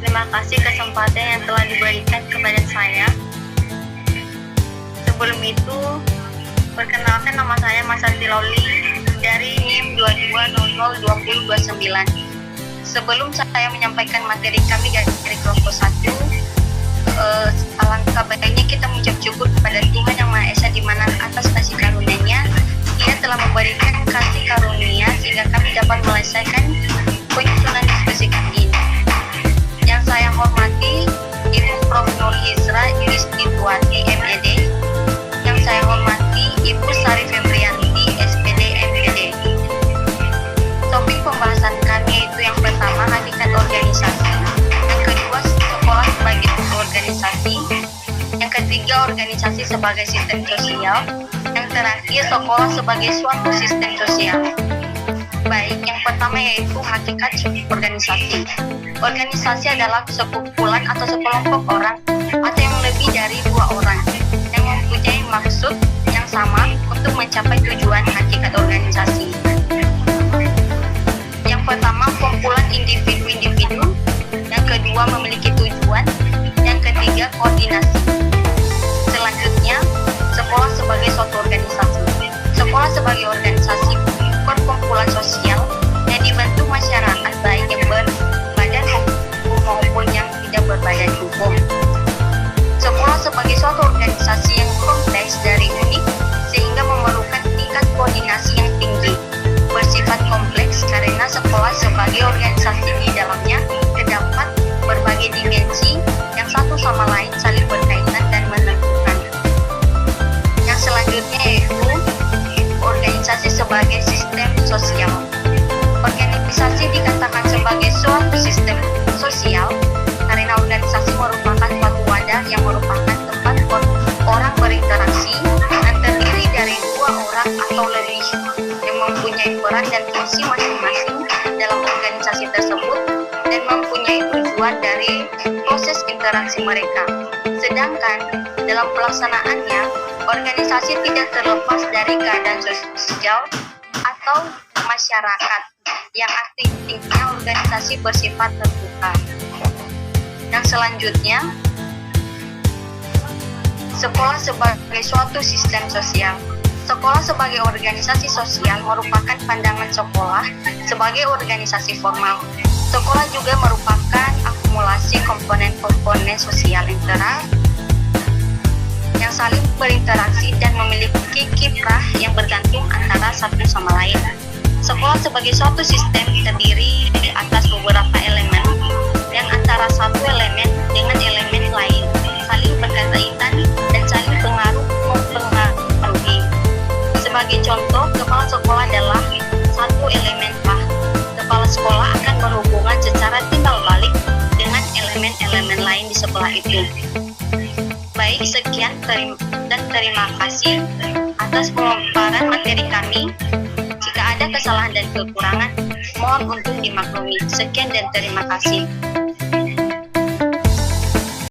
Terima kasih kesempatan yang telah diberikan kepada saya. Sebelum itu, perkenalkan nama saya Masanti Loli dari NIM 22002029. Sebelum saya menyampaikan materi kami dari kelompok 1, alangkah baiknya kita mengucap syukur kepada Tuhan Yang Maha Esa, di mana atas kasih karunia-Nya Dia telah memberikan kasih karunia sehingga kami dapat menyelesaikan penyusunan diskusi kami ini. Yang saya hormati Ibu Prof. Nur Hisra Yulistiwati MED. Yang saya hormati Ibu Sari Febrianti SPD MPD. Topik pembahasan kami itu yang pertama, hakikat organisasi. Yang kedua, sekolah sebagai organisasi. Yang ketiga, organisasi sebagai sistem sosial. Yang terakhir, sekolah sebagai suatu sistem sosial. Baik, yang pertama yaitu hakikat organisasi. Organisasi adalah sekumpulan atau sekelompok orang atau yang lebih dari 2 orang yang mempunyai maksud yang sama untuk mencapai tujuan hakikat organisasi. Yang pertama, kumpulan individu-individu. Yang kedua, memiliki tujuan. Yang ketiga, koordinasi. Selanjutnya, sekolah sebagai suatu organisasi. Sekolah sebagai organisasi perkumpulan sosial yang dibentuk masyarakat, baik yang berbadan hukum maupun yang tidak berbadan hukum. Sekolah sebagai suatu organisasi yang kompleks dari unik sehingga memerlukan tingkat koordinasi yang tinggi. Bersifat kompleks karena sekolah sebagai organisasi di dalamnya terdapat berbagai dimensi yang satu sama lain saling berkaitan dan menentukan. Yang selanjutnya yaitu organisasi sebagai sistem sosial. Organisasi dikatakan sebagai suatu sistem sosial karena organisasi merupakan suatu wadah yang merupakan tempat orang berinteraksi dan terdiri dari 2 orang atau lebih yang mempunyai peran dan fungsi masing-masing dalam organisasi tersebut dan mempunyai tujuan dari proses interaksi mereka. Sedangkan dalam pelaksanaannya, organisasi tidak terlepas dari keadaan sosial atau masyarakat yang aktifnya organisasi bersifat terbuka. Yang selanjutnya, sekolah sebagai suatu sistem sosial. Sekolah sebagai organisasi sosial merupakan pandangan sekolah sebagai organisasi formal. Sekolah juga merupakan akumulasi komponen-komponen sosial internal yang saling berinteraksi dan memiliki kiprah yang bergantung antara satu sama lain. Sekolah sebagai suatu sistem terdiri di atas beberapa elemen yang antara satu elemen dengan elemen lain saling berkaitan dan saling mempengaruhi. Sebagai contoh, kepala sekolah adalah satu elemen Pak. Kepala sekolah akan berhubungan secara timbal balik dengan elemen-elemen lain di sekolah itu. Baik, sekian dan terima kasih atas pemaparan materi kami. Jika ada kesalahan dan kekurangan, mohon untuk dimaklumi. Sekian dan terima kasih.